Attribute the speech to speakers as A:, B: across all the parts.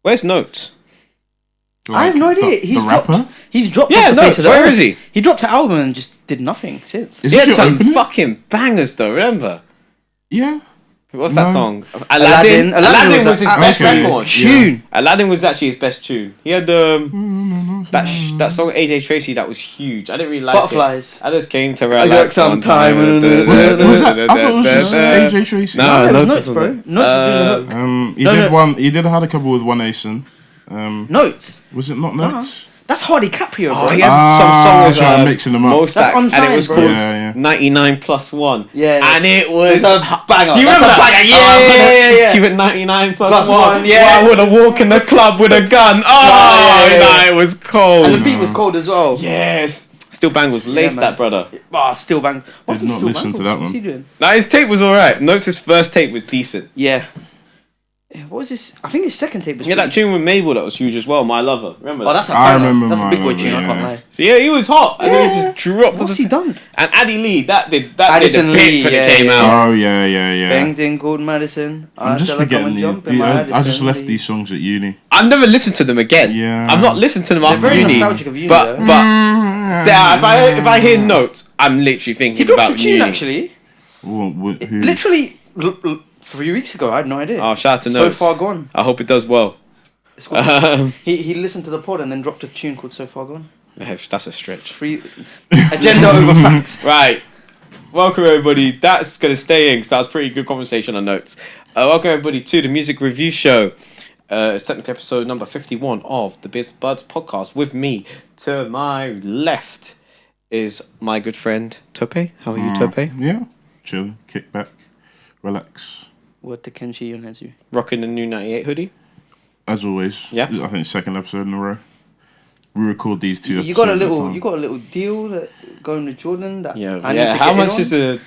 A: Where's Notes?
B: I have no idea.
C: The rapper?
B: He's dropped.
A: Yeah,
B: off the
A: Notes.
B: face of the
A: Where
B: earth.
A: is he?
B: He dropped an album and just did nothing since.
C: Is
A: He had
C: this your
A: some
C: opening?
A: fucking bangers though. Remember?
C: Yeah.
A: What's that
C: No.
A: song?
B: Aladdin
A: was his best
C: okay.
A: record.
B: Tune.
A: Aladdin was actually his best tune. He had that song AJ Tracy that was huge. I didn't really like
B: Butterflies.
A: it. I just came to
B: got
A: relax
B: some
A: one
B: time.
A: time.
C: Was that? I thought it was just AJ Tracy.
A: No,
B: it was
A: Notes
B: Notes, bro. Notes is doing the hook.
C: He did one. He did had a couple with One Asin.
B: Notes.
C: Was it not Notes?
B: That's Hardy Caprio, bro.
A: Oh, he had some song with
C: I'm mixing them up.
A: Mostak, and it
B: unsigned,
A: was
B: bro.
A: called
C: Yeah.
A: 99+1.
B: Yeah.
A: And it was
B: It's a banger.
A: Do you
B: That's
A: remember
B: a
A: that?
B: banger. Yeah.
A: Keep it 99+1.
B: Plus one, yeah.
A: Well, I would have walked in the club with a gun. Oh,
B: Yeah.
A: nah, it was cold.
B: And the beat was cold as well.
A: Yes. Still Bang was laced
B: man.
A: that, brother.
B: Still bang. What
C: Did
B: is
C: not
B: Still
C: listen
B: Bang?
C: to that
B: What's
C: one.
B: he doing?
A: Nah, his tape was alright. Notes' first tape was decent.
B: Yeah. What was this? I think his second tape was.
A: Yeah, that tune with Mabel that was huge as well. My Lover. Remember that?
B: Oh, that's a
C: I
B: banger.
C: remember
B: That's a
C: My
B: big boy
C: Lover,
B: tune. I can't
C: yeah.
B: lie.
A: So yeah, he was hot. And then he just dropped.
B: What's he done?
A: And Addie Lee, that did the
B: Addison
A: bits when
B: Lee,
A: it
B: yeah,
A: came
B: yeah.
A: out.
C: Oh yeah.
B: Bang thing called Madison.
C: I'm just forgetting these. I just left these songs at uni.
A: I've never listened to them again.
C: Yeah.
A: I've not listened to them after
B: very
A: uni.
B: nostalgic of uni,
A: but
B: though.
A: yeah, if I hear Notes, I'm literally thinking
B: He dropped
A: about
B: a tune
A: uni.
B: actually.
C: Who?
B: Literally 3 weeks ago. I had no idea.
A: Oh, shout out to
B: So
A: Notes.
B: Far Gone.
A: I hope it does well.
B: It's called- he listened to the pod and then dropped a tune called So Far Gone.
A: That's a stretch.
B: Free agenda over facts.
A: Right. Welcome everybody. That's gonna stay in because that was pretty good conversation on Notes. Welcome everybody to the music review show. It's technically episode number 51 of the Biz Buds podcast. With me to my left is my good friend Tope. How are you, Tope?
C: Yeah. Chill. Kick back. Relax.
B: Word to Kenshi Yonezu.
A: Rocking the new 98 hoodie.
C: As always.
A: Yeah.
C: I think second episode in a row. We record these two episodes.
B: You got a
C: at
B: little.
C: time.
B: You got a little deal that going with Jordan. That
A: Yeah.
B: I need
A: Yeah.
B: to
A: How
B: get in
A: much
B: on.
A: is a?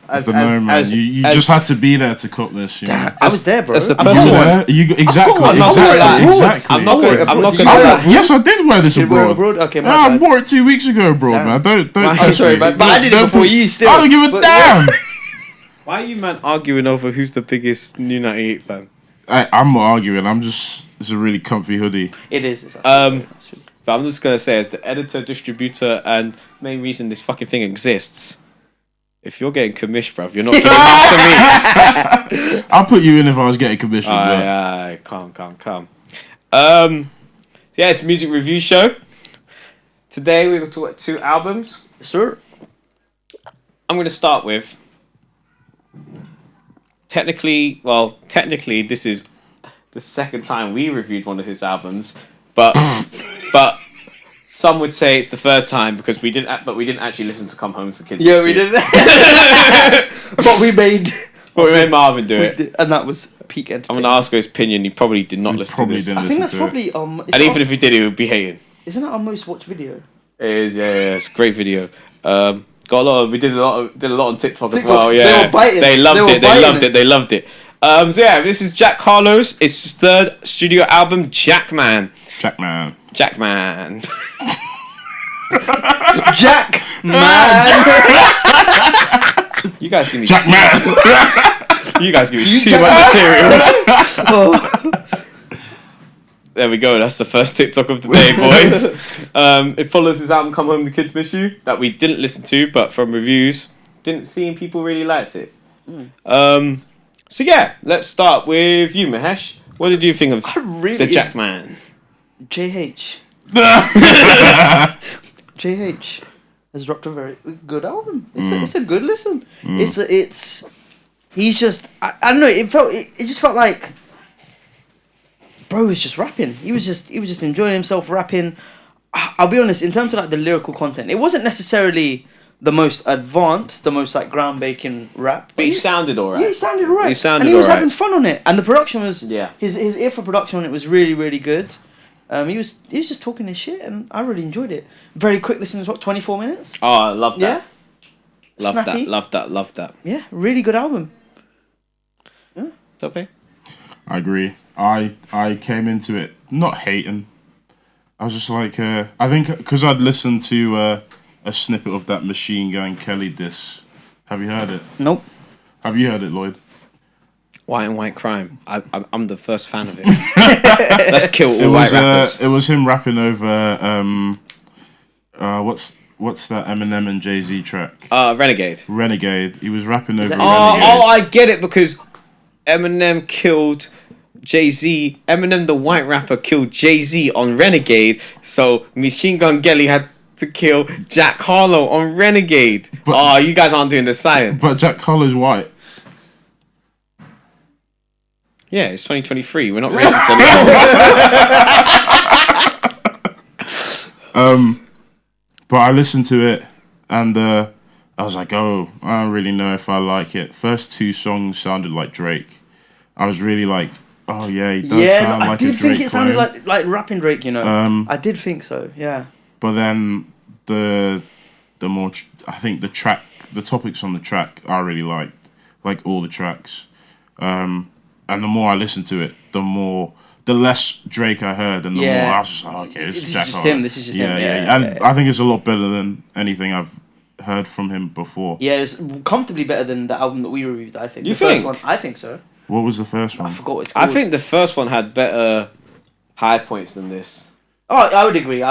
C: I don't know, man. You just had to be there to cop this. You know?
B: I was there, bro.
A: as a
B: I
A: person-
B: bought one.
C: Yeah, you exactly.
B: one.
A: I'm not gonna lie.
C: Exactly.
A: I'm not
B: Abroad.
A: gonna. I'm not
B: You
A: gonna.
B: wear
A: lie.
C: Yes, I did wear this
B: You wear it
C: abroad.
B: abroad? Okay, my
C: Yeah, I
B: bad.
C: wore it 2 weeks ago, bro.
B: Damn.
C: Man, don't.
B: Right, sorry, but I did it before you still.
C: I don't give a
B: But-
C: damn.
A: Why are you man arguing over who's the biggest new 98 fan?
C: I'm not arguing. I'm just. It's a really comfy hoodie.
B: It is. It's
A: But I'm just gonna say, as the editor, distributor, and main reason this fucking thing exists, if you're getting commish, bruv, you're not giving half to me.
C: I'll put you in if I was getting commission.
A: Aye, calm. Yeah, it's a music review show. Today we're gonna talk about 2 albums.
B: Sure.
A: I'm gonna start with. Technically, this is the second time we reviewed one of his albums, but some would say it's the third time because we didn't actually listen to Come Home to Kids.
B: Yeah, we did. But we made.
A: But we made Marvin do
B: We
A: it.
B: did, and that was peak
A: I'm
B: entertainment.
A: gonna ask his opinion. He probably did not
C: He
A: listen to
C: probably
A: this.
C: didn't.
B: I think that's
C: listen to it.
B: probably
A: And even if he did, he would be hating.
B: Isn't that our most watched video?
A: It is, yeah, it's a great video. Got a lot. We did a lot on TikTok as
B: TikTok,
A: well. Yeah,
B: they were biting.
A: They loved
B: They were
A: it. They
B: biting
A: loved
B: it.
A: it. They loved it. So yeah, this is Jack Harlow's. It's his 3rd studio album, Jackman.
C: Jackman.
A: Jackman.
B: Jack man.
A: You guys give me
C: Jackman.
A: You guys give me too
B: Jack-
A: much material. There we go. That's the first TikTok of the day, boys. It follows his album "Come Home, the Kids Miss You" that we didn't listen to, but from reviews, didn't seem people really liked it. So yeah, let's start with you, Mahesh. What did you think of the Jackman?
B: JH. JH has dropped a very good album. It's a good listen. He's just I don't know. It just felt like bro was just rapping. He was just enjoying himself rapping. I'll be honest, in terms of like the lyrical content, it wasn't necessarily the most advanced, the most like groundbreaking rap.
A: But he sounded alright.
B: Yeah, he sounded alright.
A: He sounded
B: and he was
A: alright.
B: having fun on it. And the production was
A: Yeah.
B: his ear for production on it was really, really good. He was just talking his shit and I really enjoyed it. Very quick listen, is what, 24 minutes?
A: Oh, I love that.
B: Yeah.
A: Love
B: Snappy.
A: that. Love that.
B: Yeah, really good album.
A: Okay.
C: I agree. I came into it not hating. I was just like, I think because I'd listened to a snippet of that Machine Gun Kelly diss. Have you heard it?
B: Nope.
C: Have you heard it, Lloyd?
A: White and White Crime. I'm the first fan of it. Let's kill all white rappers.
C: It was him rapping over what's that Eminem and Jay-Z track?
A: Renegade.
C: Renegade. He was rapping over Renegade.
A: I get it, because Eminem killed Jay-Z. Eminem, the white rapper, killed Jay-Z on Renegade. So Machine Gun Kelly had to kill Jack Harlow on Renegade. You guys aren't doing the science.
C: But Jack Harlow's white.
A: Yeah, it's 2023. We're not racist anymore.
C: But I listened to it and I was like, I don't really know if I like it. First 2 songs sounded like Drake. I was really like, oh yeah, he does sound like a Drake.
B: I did think it sounded like rapping Drake, you know. I did think so, yeah.
C: But then the more, I think the topics on the track I really liked, like all the tracks. And the more I listened to it, the less Drake I heard, and the more I was just like, okay, this is Jack Harlow.
B: This is just him.
C: And I think it's a lot better than anything I've heard from him before.
B: Yeah, it's comfortably better than the album that we reviewed, I think.
A: You
B: think?
A: First one,
B: I think so.
C: What was the first one?
B: I forgot what it's called.
A: I think the first one had better high points than this.
B: Oh, I would agree.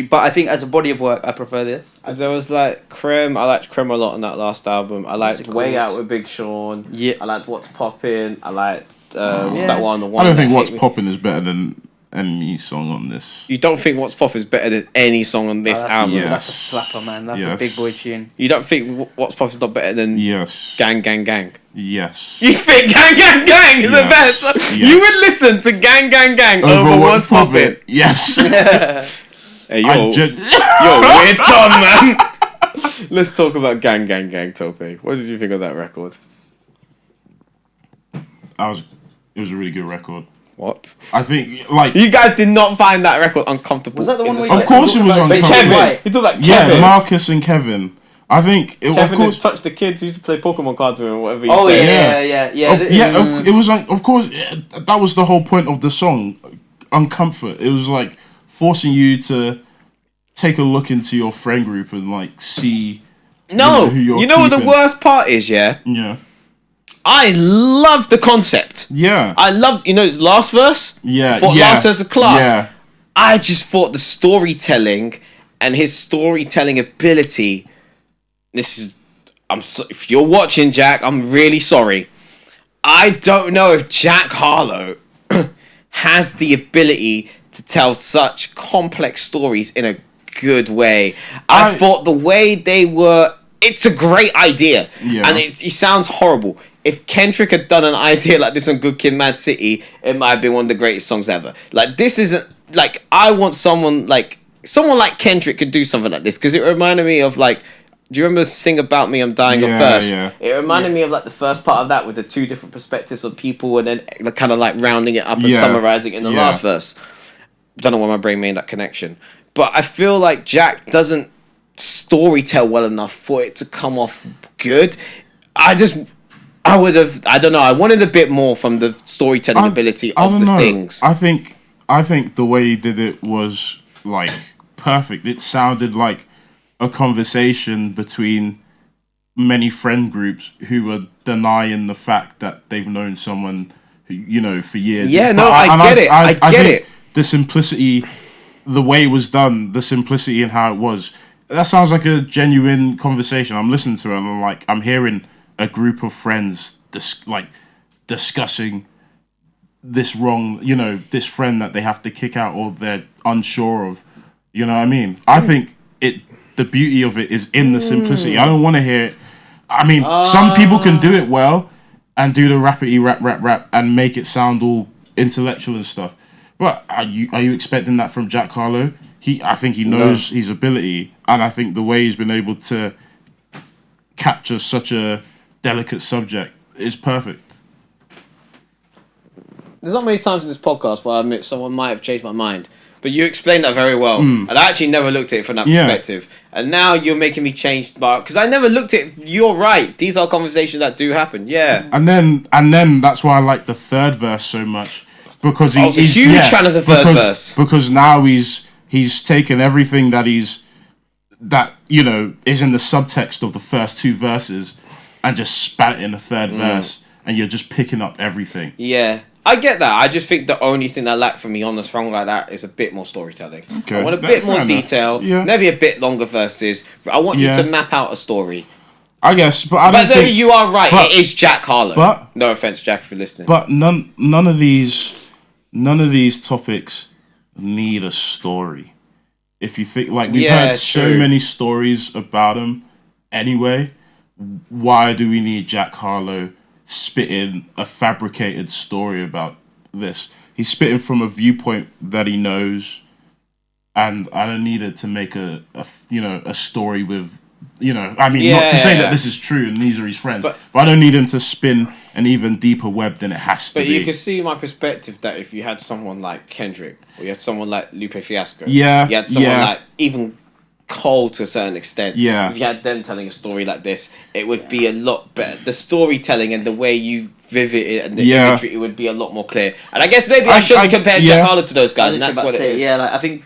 B: But I think as a body of work, I prefer this.
A: There was like Creme. I liked Creme a lot on that last album. I liked Way
B: called?
A: Out with Big Sean.
B: Yeah.
A: I liked What's Poppin'. I liked what's that one? The one.
C: I don't think What's Poppin' is better than any song on this.
A: You don't think What's Poppin' is better than any song on this album?
B: That's a slapper, man. That's a big boy tune.
A: You don't think What's Poppin' is not better than Gang Gang Gang?
C: Yes.
A: You think Gang Gang Gang is the best? Yes. You would listen to Gang Gang Gang over What's Poppin'?
C: Yes.
A: Hey, you're weird, Tom, man. Let's talk about Gang Gang Gang, Tope. What did you think of that record?
C: It was a really good record.
A: What?
C: I think, like...
A: You guys did not find that record uncomfortable.
B: Was that the one where
C: Of course it was uncomfortable.
A: Kevin. You talk about Kevin.
C: Yeah, Marcus and Kevin. I think...
A: Kevin had touched the kids who used to play Pokemon cards with him or whatever you said.
B: Yeah.
C: It was like, of course, that was the whole point of the song, uncomfort. It was like forcing you to take a look into your friend group and like see...
A: No, you know what the worst part is, yeah?
C: Yeah.
A: I love the concept.
C: Yeah.
A: I loved, his last verse?
C: Yeah.
A: Last verse of Class.
C: Yeah.
A: I just thought the storytelling and his storytelling ability. If you're watching, Jack, I'm really sorry. I don't know if Jack Harlow has the ability to tell such complex stories in a good way. I thought the way they were, it's a great idea.
C: Yeah.
A: And it sounds horrible. If Kendrick had done an idea like this on Good Kid, Mad City, it might have been one of the greatest songs ever. Like, this isn't, like, I want someone like Kendrick could do something like this, because it reminded me of, like, do you remember Sing About Me, I'm Dying of Thirst?
C: Yeah.
A: It reminded me of, like, the first part of that with the 2 different perspectives of people and then kind of, like, rounding it up and summarizing it in the last verse. Don't know why my brain made that connection. But I feel like Jack doesn't storytell well enough for it to come off good. I don't know. I wanted a bit more from the storytelling ability of the things.
C: I think the way he did it was like perfect. It sounded like a conversation between many friend groups who were denying the fact that they've known someone, for years.
A: Yeah, no, I get it. I get it.
C: The simplicity, the way it was done, the simplicity in how it was. That sounds like a genuine conversation. I'm listening to it and I'm hearing a group of friends discussing this this friend that they have to kick out or they're unsure of. You know what I mean? I think the beauty of it is in the simplicity. I don't want to hear it. I mean, some people can do it well and do the rappity rap and make it sound all intellectual and stuff. But are you expecting that from Jack Harlow? I think he knows his ability, and I think the way he's been able to capture such a delicate subject is perfect.
A: There's not many times in this podcast where I admit someone might have changed my mind, but you explained that very well, and I actually never looked at it from that perspective. And now you're making me change, because I never looked at it. You're right. These are conversations that do happen. Yeah.
C: And then that's why I like the third verse so much, because he's a
A: huge fan of the third verse.
C: Because now he's taken everything that is in the subtext of the first 2 verses and just spat it in the third verse. and you're just picking up everything.
A: Yeah. I get that. I just think the only thing I lack from me on a song like that is a bit more storytelling.
C: Okay.
A: I want a bit more
C: Fair enough.
A: detail.
C: Yeah.
A: Maybe a bit longer verses. I want you to map out a story.
C: I guess, but I don't
A: But
C: think...
A: you are right. It is Jack Harlow.
C: But...
A: No offense, Jack, if you're listening.
C: But none of these topics need a story. If you think, like, we've heard so many stories about him anyway, why do we need Jack Harlow spitting a fabricated story about this? He's spitting from a viewpoint that he knows, and I don't need it to make a story with, I mean, not to say that this is true and these are his friends, but I don't need him to spin an even deeper web than it has to be.
A: But you can see my perspective that if you had someone like Kendrick, or you had someone like Lupe Fiasco, you had someone like even Cole to a certain extent, if you had them telling a story like this, it would be a lot better. The storytelling and the way you vivid it and the imagery, it would be a lot more clear. And I guess maybe I shouldn't compare Jack Harlow to those guys, and that's what it is.
B: Yeah, like I think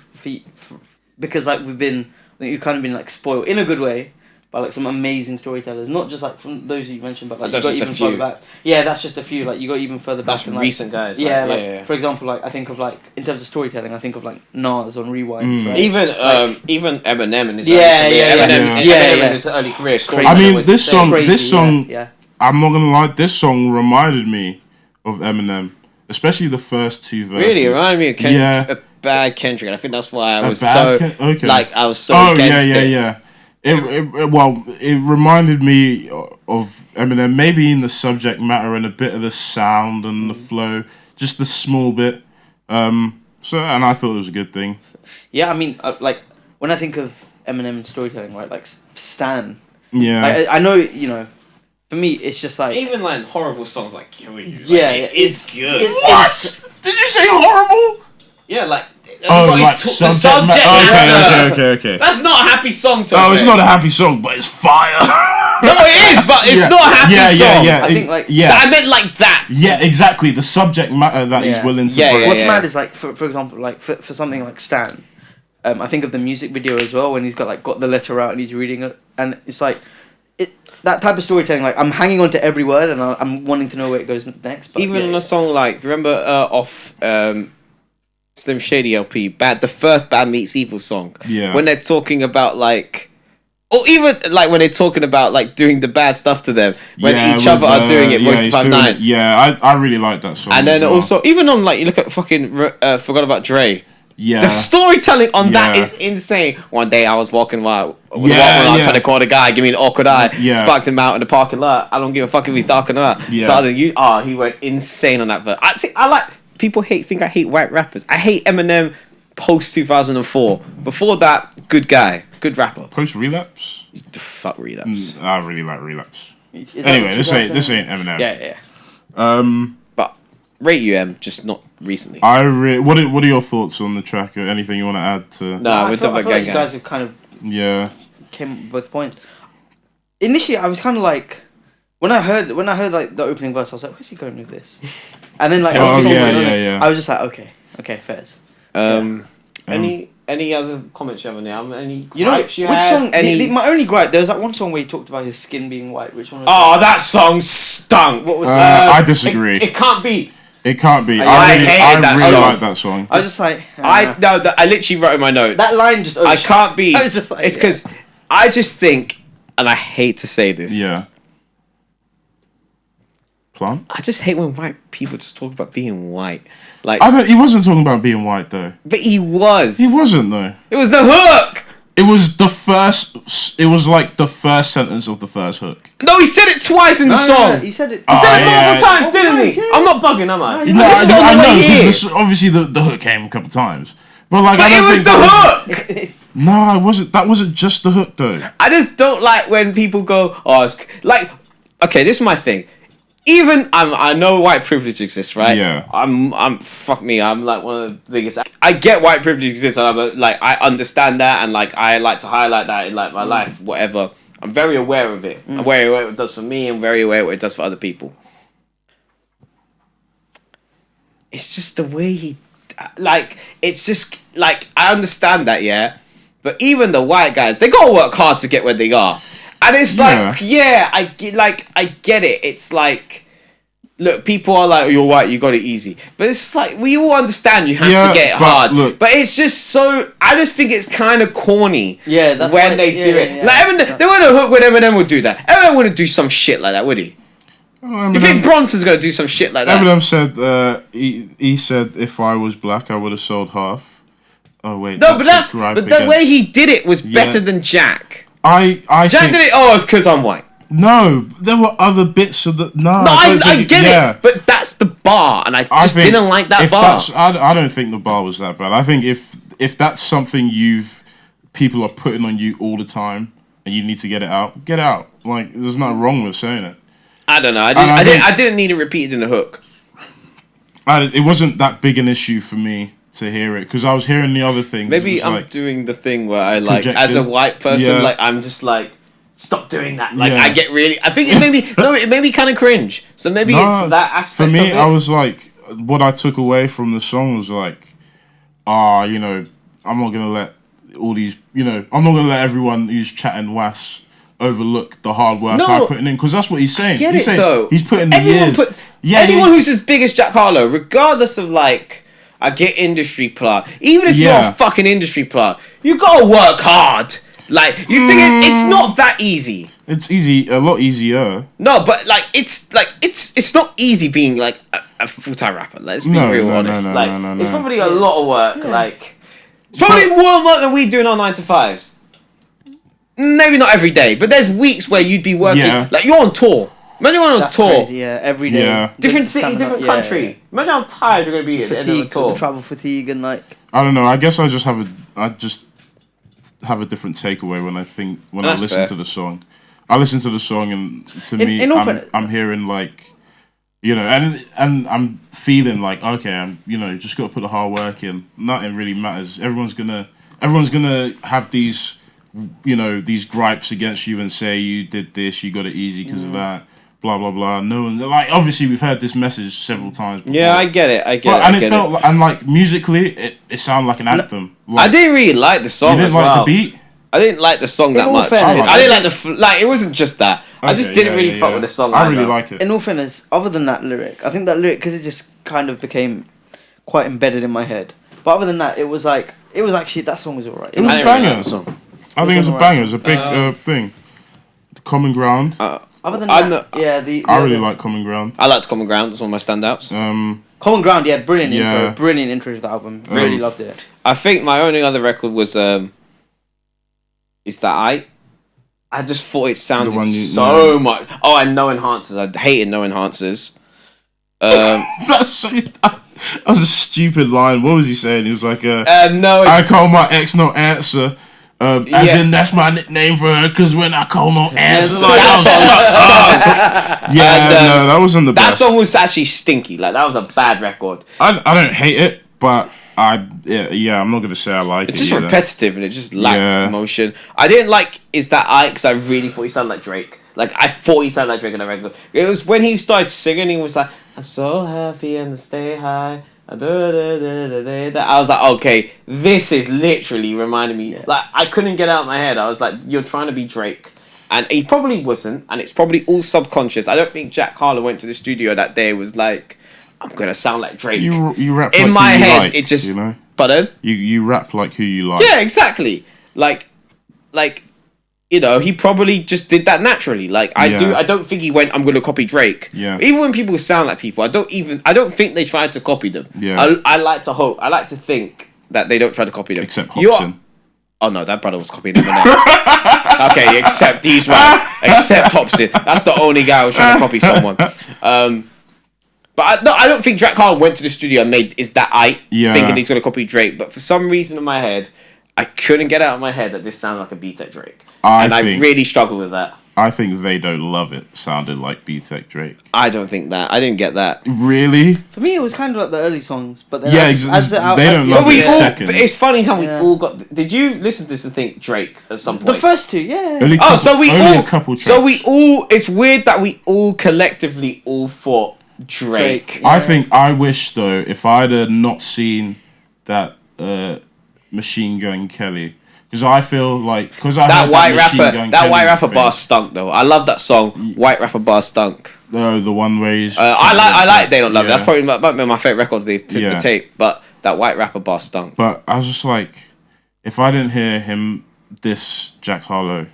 B: because like we've kind of been like spoiled in a good way by like some amazing storytellers, not just like from those you mentioned, but like
A: that's
B: you got
A: just
B: even
A: a few.
B: further back. Yeah, that's just a few. Like you got even further back.
A: That's
B: and, like,
A: recent guys.
B: Yeah, for example, like I think of like in terms of storytelling, I think of like Nas on Rewind. Right?
A: Even
B: like,
A: even Eminem in his early career. Eminem in his early career.
C: I mean, this song. I'm not gonna lie. This song reminded me of Eminem, especially the first two verses.
A: Really, it reminded me of Kendrick, a bad Kendrick, and I think that's why I was so against it.
C: It reminded me of Eminem, maybe in the subject matter and a bit of the sound and the flow, just the small bit. And I thought it was a good thing.
B: Yeah, I mean, like when I think of Eminem storytelling, right, like Stan.
C: Yeah.
B: Like, I know, for me, it's just like
A: even like horrible songs like Kill You.
B: It's
A: good.
C: What? Did you say horrible?
A: Yeah, like
C: like
A: the subject matter.
C: Okay.
A: That's not a happy song to
C: it's not a happy song, but it's fire.
A: No, it is, but it's not a happy song.
B: I think
A: I meant like that.
C: Yeah, exactly. The subject matter that he's willing to bring.
B: What's mad is like, for example, like for something like Stan, I think of the music video as well when he's got the letter out and he's reading it, and it's like that type of storytelling. Like I'm hanging on to every word and I'm wanting to know where it goes next. But
A: even on a song like, remember off Slim Shady LP, the first Bad Meets Evil song.
C: Yeah.
A: When they're talking about like, or even like when they're talking about like doing the bad stuff to them when each other are doing it. Voice to 5'9".
C: Yeah, I really like that song.
A: And then also even on like you look at fucking Forgot About Dre.
C: Yeah.
A: The storytelling on that is insane. One day I was walking while trying to call the guy, give me an awkward eye, sparked him out in the parking lot. I don't give a fuck if he's dark or not.
C: Yeah.
A: So he went insane on that verse. I like people think I hate white rappers. I hate Eminem post 2004. Before that, good guy, good rapper.
C: Post Relapse?
A: Fuck Relapse.
C: I really like Relapse. Anyway, this ain't Eminem.
B: Yeah.
A: But rate UM, just not recently.
C: What are your thoughts on the track? Or anything you want to add to?
A: No, we're talking about Gang.
B: You guys have kind of came with points. Initially, I was kind of like when I heard like the opening verse, I was like, where's he going with this? And then like I was just like, okay, fairs.
A: Any other comments you have on there? Any
B: gripes you had? Song? My only gripe, there was that one song where he talked about his skin being white. Which one?
A: That song stunk.
B: What was
C: I disagree.
A: It can't be.
C: It can't be.
A: I hated that song.
C: Like that song.
B: I was just like,
A: I literally wrote in my notes.
B: That line just.
A: I can't be.
B: I was just like,
A: it's because I just think, and I hate to say this.
C: Yeah. Plum?
A: I just hate when white people just talk about being white. Like
C: he wasn't talking about being white though.
A: But he was.
C: He wasn't though.
A: It was the hook.
C: It was the first. It was like the first sentence of the first hook.
A: No, he said it twice in the song.
B: No, he said it.
A: He said it multiple times, didn't he? I'm not bugging, am I?
C: No, I know because obviously the hook came a couple times. But like,
A: it was the hook.
C: No, it wasn't. That wasn't just the hook though.
A: I just don't like when people go, it's like, okay, this is my thing. Even I know white privilege exists, right?
C: Yeah.
A: I'm fuck me. I'm like one of the biggest. I get white privilege exists, and I understand that, and like I like to highlight that in like my life, whatever. I'm very aware of it. I'm very aware of what it does for me. I'm very aware of what it does for other people. It's just the way he, like, it's just like I understand that, yeah. But even the white guys, they gotta work hard to get where they are. And it's like, I get it. It's like, look, people are like, oh, you're white, you got it easy. But it's like, we all understand you have to get it
C: but
A: hard.
C: look-
A: but it's just so, I just think it's kind of corny
B: Yeah, that's
A: when
B: why-
A: they
B: yeah,
A: do it.
B: yeah,
A: Like, Eminem, there wasn't a hook when Eminem would do that. Eminem wouldn't do some shit like that, would he? You think Bronson's going to do some shit like that?
C: Eminem said, he said, if I was black, I would have sold half. Oh, wait.
A: No, but
C: a gripe
A: the
C: against-
A: way he did it was better than Jack.
C: I
A: Jack
C: think,
A: did it, oh, it's because I'm white.
C: No, there were other bits of the... No,
A: No,
C: don't
A: I
C: think-
A: get
C: yeah.
A: it, but that's the bar, and I just
C: think
A: didn't like that
C: if
A: bar.
C: that's- I don't think the bar was that bad. I think if that's something people are putting on you all the time, and you need to get it out, get out. Like, there's nothing wrong with saying it.
A: I don't know. I didn't need it repeated in the hook.
C: It wasn't that big an issue for me to hear it, because I was hearing the other things.
A: Maybe
C: It was
A: I'm
C: like,
A: doing the thing where I like,
C: projecting.
A: as a white person,
C: Yeah.
A: like I'm just like, stop doing that. Like
C: Yeah.
A: I get really. I think it made me. No, it made me kind of cringe. So maybe
C: No,
A: it's that aspect.
C: For me,
A: of it.
C: I was like, what I took away from the song was like, you know, I'm not gonna let all these, you know, I'm not gonna let everyone who's chatting was overlook the hard work
A: No.
C: I'm putting in, because that's what he's saying.
A: Get
C: he's
A: it
C: saying
A: though.
C: He's putting the
A: Everyone
C: years.
A: puts.
C: Yeah,
A: anyone
C: yeah.
A: who's as big as Jack Harlow, regardless of like. I get industry plug. Even if you're
C: Yeah.
A: a fucking industry plug, you gotta work hard. Like you think it's not that easy.
C: It's easy, a lot easier.
A: No, but like it's not easy being like a full-time rapper. Let's be
C: No,
A: real
C: no,
A: honest.
C: no,
A: like
C: no,
A: it's
C: no.
A: probably a lot of work. Like it's probably more work than we do in our 9 to 5s. Maybe not every day, but there's weeks where you'd be working.
C: Yeah.
A: Like you're on tour. Imagine you're on
B: That's
A: tour.
B: crazy, yeah, every day.
C: Yeah.
A: Different city,
B: Standing
A: different
B: up, yeah,
A: country.
B: yeah.
A: Imagine how tired you're gonna be at the end of a
B: Fatigue,
A: tour.
B: the travel fatigue, and like.
C: I don't know. I guess I just have a different takeaway when I
A: That's
C: listen
A: fair.
C: to the song. I listen to the song, and to me,
B: in all fairness-
C: I'm hearing like, you know, and I'm feeling like, okay, I'm, you know, just got to put the hard work in. Nothing really matters. Everyone's gonna have these, you know, these gripes against you and say you did this, you got it easy because of that. Blah blah blah. No one, like, obviously we've heard this message several times before.
A: Yeah, I get it.
C: And it felt like, and like musically, it sounded like an anthem.
A: I
C: Like,
A: didn't really like the song
C: you didn't
A: as
C: like
A: well.
C: the beat.
A: I didn't like the song that
B: all
A: much.
B: fairness,
A: I didn't like like it wasn't just that. I just
C: Okay,
A: didn't
C: yeah,
A: really
C: yeah,
A: fuck
C: yeah.
A: with the song.
C: I
A: either.
C: really like it.
B: In all fairness, other than that lyric, I think that lyric, because it just kind of became quite embedded in my head. But other than that, it was actually, that song was alright.
C: It was
A: I
C: a
A: didn't really
C: banger.
A: like the song.
C: I think it was a
B: alright.
C: banger. It was a big thing. Common Ground.
B: Other than
A: I'm
B: that,
A: not-
B: yeah,
C: I really like Common Ground.
A: I liked Common Ground. It's one of my standouts.
B: Common Ground, yeah, brilliant
C: Yeah.
B: intro. Brilliant intro to the album. Really loved it.
A: I think my only other record was Is That I just thought it sounded
C: one you-
A: so much. Oh, and no enhancers. I hated no enhancers.
C: That was a stupid line. What was he saying? He was like,
A: No.
C: I call my ex no answer. As
A: Yeah.
C: in, that's my nickname for her, because when I call no answer.
A: that song sucked.
C: Yeah,
A: And,
C: no, that wasn't the
A: That
C: best.
A: song was actually stinky. Like that was a bad record.
C: I don't hate it, but yeah, I'm not gonna say I like
A: It's
C: it.
A: just
C: either.
A: repetitive and it just lacked
C: Yeah.
A: emotion. I didn't like Is That because I really thought he sounded like Drake. Like I thought he sounded like Drake on a record. It was when he started singing. He was like, "I'm so happy and stay high." I was like, okay, this is literally reminding me. Like I couldn't get out of my head. I was like, you're trying to be Drake, and he probably wasn't, and it's probably all subconscious. I don't think Jack Harlow went to the studio that day and was like, I'm gonna sound like Drake.
C: You rap
A: In
C: like
A: my
C: who you
A: head,
C: like,
A: it just.
C: you know.
A: Pardon?
C: You rap like who you like.
A: Yeah, exactly. Like, you know, he probably just did that naturally. Like, I don't think he went, I'm going to copy Drake.
C: Yeah.
A: Even when people sound like people, I don't think they tried to copy them.
C: Yeah.
A: I like to hope, I like to think that they don't try to copy them.
C: Except
A: You are-
C: Hobson.
A: Oh no, that brother was copying him. Okay, except he's right. Except Hobson. That's the only guy who was trying to copy someone. But I don't think Jack Harlow went to the studio and made Is That
C: Yeah.
A: thinking he's going to copy Drake. But for some reason in my head, I couldn't get out of my head that this sounded like a beat at Drake. I really struggled with that.
C: I think They Don't Love It sounded like B-Tech Drake.
A: I don't think that. I didn't get that.
C: Really?
B: For me, it was kind of like the early songs, but then
C: Yeah, They Don't Love
A: But
C: It second.
A: but it's funny how we
B: Yeah.
A: all got. Did you listen to this and think Drake at some point?
B: the first two, yeah.
C: Only
A: Oh, so we
C: only
A: all.
C: a couple tracks.
A: So we all. It's weird that we all collectively all thought Drake.
C: I think I wish though if I'd have not seen that Machine Gun Kelly, Because I feel like
A: that white rapper bar stunk though. I love that song. White rapper bar stunk.
C: The one where he's
A: I like They Don't Love It. That's probably my favorite record of the tape. But that white rapper bar stunk.
C: But I was just like, if I didn't hear him diss Jack Harlow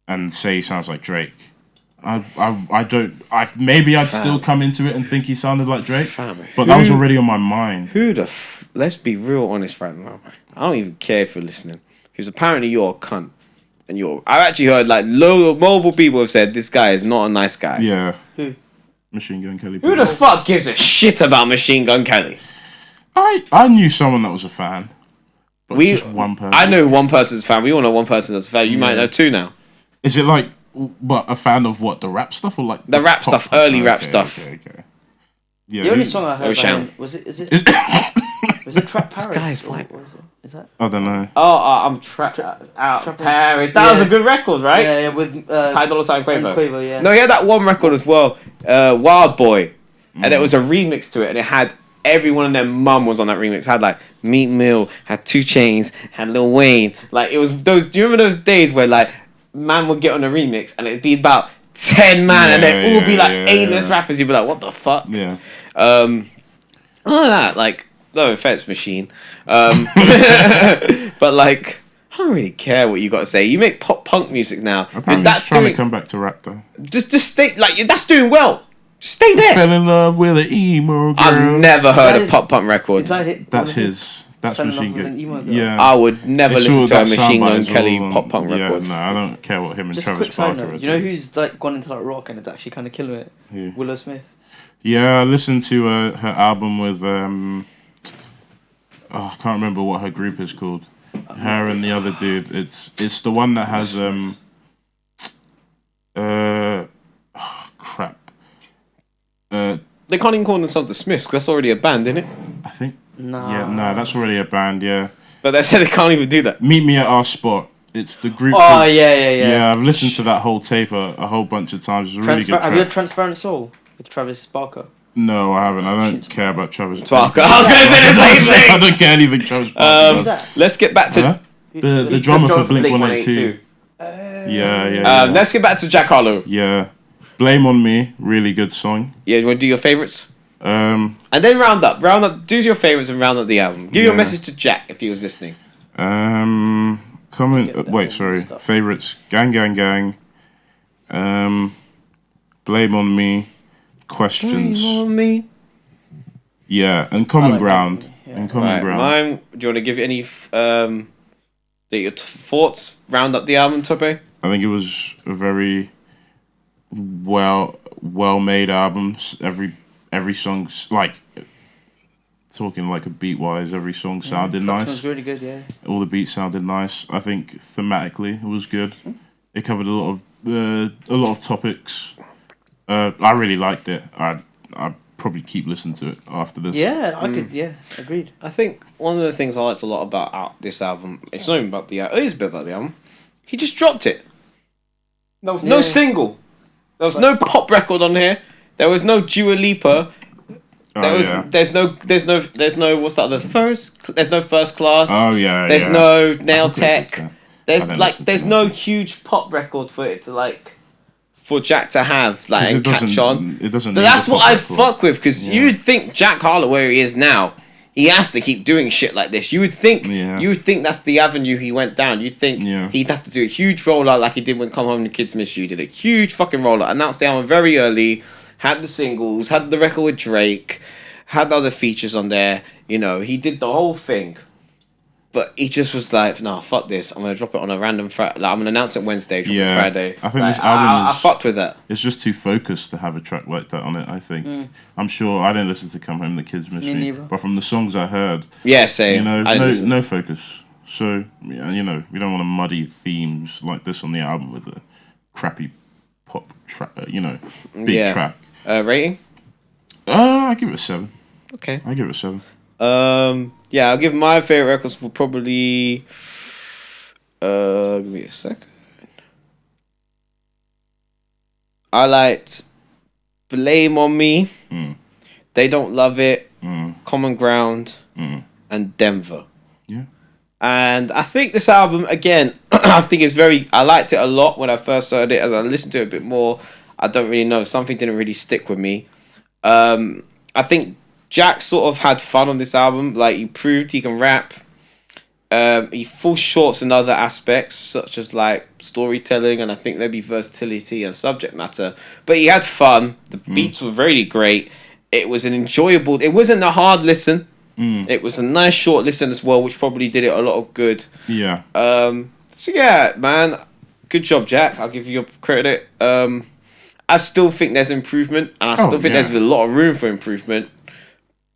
C: and say he sounds like Drake, maybe I'd still come into it and think he sounded like Drake. But that was already on my mind.
A: Let's be real honest right now. I don't even care if you're listening. Because apparently you're a cunt. And I've actually heard like multiple people have said this guy is not a nice guy.
C: Yeah.
B: Who?
C: Machine Gun Kelly.
A: Who the fuck gives a shit about Machine Gun Kelly?
C: I knew someone that was a fan. But just one person.
A: I know one person's a fan. We all know one person that's a fan. You might know two now.
C: Is it like a fan of what, the rap stuff or like
A: the rap stuff, early rap stuff?
C: Okay. Yeah.
B: The only song I heard was it was it Trap Paris?
A: This guy's white.
B: Is that?
C: I don't know.
A: I'm trapped out Paris. That was a good record, right?
B: Yeah, with
A: Ty Dolla $ign Quavo.
B: Quavo, yeah.
A: No, he had that one record as well, Wild Boy, and it was a remix to it, and it had everyone and their mum was on that remix. It had like Meat Mill, had 2 Chainz, had Lil Wayne. Like it was those. Do you remember those days where like man would get on a remix and it'd be about 10 man, and they'd all be like A-list rappers? You'd be like, what the fuck?
C: Yeah.
A: All that like. No offense, Machine. But like, I don't really care what you got to say. You make pop punk music now.
C: Apparently that's trying to come back to rap though.
A: Just stay like that's doing well. Just stay there.
C: Fell in love with an emo girl.
A: I've never heard a pop punk record.
C: That's his. That's Machine Gun. Yeah.
A: I would never listen to a Machine Gun Kelly
C: all,
A: pop punk record.
C: Yeah, no, I don't care what him and
B: Just
C: Travis Barker are.
B: You know who's like gone into like rock and it's actually kind of killing it?
C: Who?
B: Willow Smith.
C: Yeah, I listened to her album with I can't remember what her group is called. Her and the other dude. It's the one that has crap.
A: They can't even call themselves the Smiths because that's already a band, isn't it?
C: I think.
B: Nah.
C: Yeah, no, that's already a band. Yeah.
A: But they said they can't even do that.
C: Meet Me at Our Spot. It's the group.
B: Oh yeah.
C: Yeah, I've listened to that whole tape a whole bunch of times. It's a really good track.
B: Have you heard Transparent Soul with Travis Barker?
C: No, I haven't. I don't care about Travis
A: Barker. I was going to say the same thing.
C: I don't care anything Travis Barker.
A: Let's get back to
C: the drummer for Blink-182. Yeah.
A: Let's get back to Jack Harlow.
C: Yeah. Blame on Me, really good song.
A: Yeah, you want to do your favourites?
C: And
A: then round up. Do your favourites and round up the album. Give your message to Jack if he was listening.
C: Favourites. Gang Gang Gang. Blame on Me. Questions.
A: Blame on Me.
C: Yeah, and Common Ground. And Common Ground.
A: Mine, do you want to give any your thoughts? Round up the album, Tope?
C: I think it was a very well made album. Every song's like talking like a beat wise. Every song sounded nice.
B: Sounds really good, yeah.
C: All the beats sounded nice. I think thematically it was good. It covered a lot of topics. I really liked it. I'd probably keep listening to it after this.
B: Yeah, I could. Yeah, agreed.
A: I think one of the things I liked a lot about this album, it's not even about the album, it is a bit about the album. He just dropped it. There was no single. There was no pop record on here. There was no Dua Lipa. There's no what's that? There's no First Class.
C: Oh yeah.
A: There's no Nail Tech. There's no huge pop record for it to like. For Jack to have like and catch on,
C: it doesn't.
A: But that's what I'd fuck with because you'd think Jack Harlow, where he is now, he has to keep doing shit like this. You would think that's the avenue he went down. You'd think he'd have to do a huge rollout like he did when Come Home the Kids Miss You. Did a huge fucking rollout, announced the album very early, had the singles, had the record with Drake, had other features on there. You know, he did the whole thing. But he just was like, nah, fuck this. I'm going to drop it on a random Friday. Like, I'm going to announce it Wednesday, drop it Friday.
C: I think this album
A: I fucked with that.
C: It's just too focused to have a track like that on it, I think. I'm sure I didn't listen to Come Home, the Kids Miss Me. But from the songs I heard...
A: Yeah, same.
C: You know, no focus. So, you know, we don't want to muddy themes like this on the album with a crappy pop track, big track.
A: Rating?
C: I give it a 7.
A: Okay.
C: I give it a 7.
A: I'll give my favorite records will probably. Give me a second. I liked Blame on Me. They Don't Love It. Common Ground. And Denver.
C: Yeah.
A: And I think this album, again, I think it's I liked it a lot when I first heard it. As I listened to it a bit more, I don't really know. Something didn't really stick with me. I think Jack sort of had fun on this album. Like, he proved he can rap. He falls short in other aspects, such as like storytelling and I think maybe versatility and subject matter. But he had fun. The beats were really great. It was an enjoyable. It wasn't a hard listen. It was a nice short listen as well, which probably did it a lot of good.
C: Yeah.
A: So yeah, man, good job, Jack. I'll give you your credit. I still think there's improvement, and I still think there's a lot of room for improvement.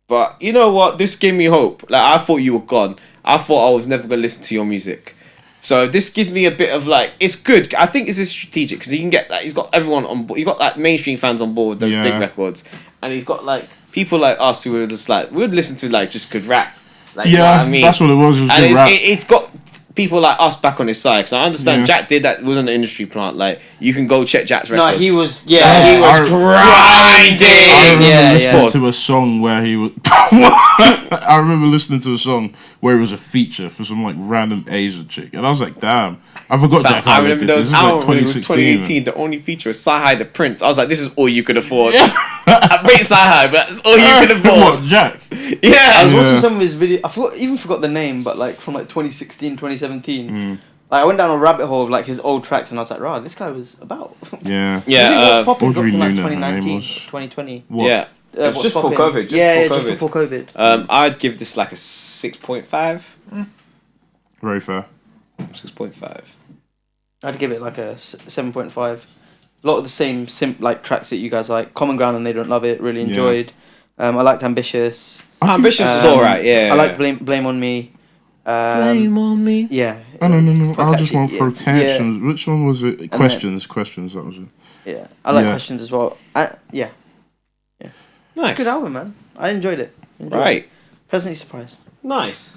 A: But you know what? This gave me hope. Like, I thought you were gone. I thought I was never gonna listen to your music. So this gives me a bit of like, it's good. I think it's strategic because he can get that. He's got everyone on board. He got like mainstream fans on board with those big records, and he's got like people like us who were just like we would listen to like just good rap. Like, you know what I mean?
C: That's what it was. It was
A: and
C: good rap.
A: It's got people like us back on his side. Because I understand Jack did that. It wasn't an industry plant. Like, you can go check Jack's records.
B: No, he was.
A: He was grinding.
C: I remember listening to a song where he was. I remember listening to a song where it was a feature for some like random Asian chick, and I was like, "Damn, I forgot Jack Harlow did this." This is like
A: 2018. The only feature was Sci-Hi the Prince. I was like, "This is all you could afford." I rate Sci-Hi, but that's all you could afford.
C: What, Jack?
A: Yeah,
B: I was watching some of his videos. I forgot the name, but like from like 2016, 2017. Like, I went down a rabbit hole of like his old tracks, and I was like, "Right, this guy was about."
C: Yeah.
B: What's Poppin' dropped in like
C: Nuno,
B: 2019,
C: was...
B: 2020.
C: What?
A: Yeah. It was just before COVID.
B: Just before COVID.
A: I'd give this like a 6.5.
C: Very fair.
A: 6.5.
B: I'd give it like a 7.5. A lot of the same like tracks that you guys like. Common Ground and They Don't Love It. Really enjoyed. I liked Ambitious.
A: Ambitious was alright. Yeah.
B: I like Blame on Me.
A: Blame on Me.
B: Yeah.
C: No. I just want to throw
B: Catchy.
C: tensions. Which one was it? Questions. That was it.
B: Yeah. I like Questions as well. Yeah.
A: Nice.
B: Good album, man. I enjoyed it.
A: Right.
B: Pleasantly surprised.
A: Nice.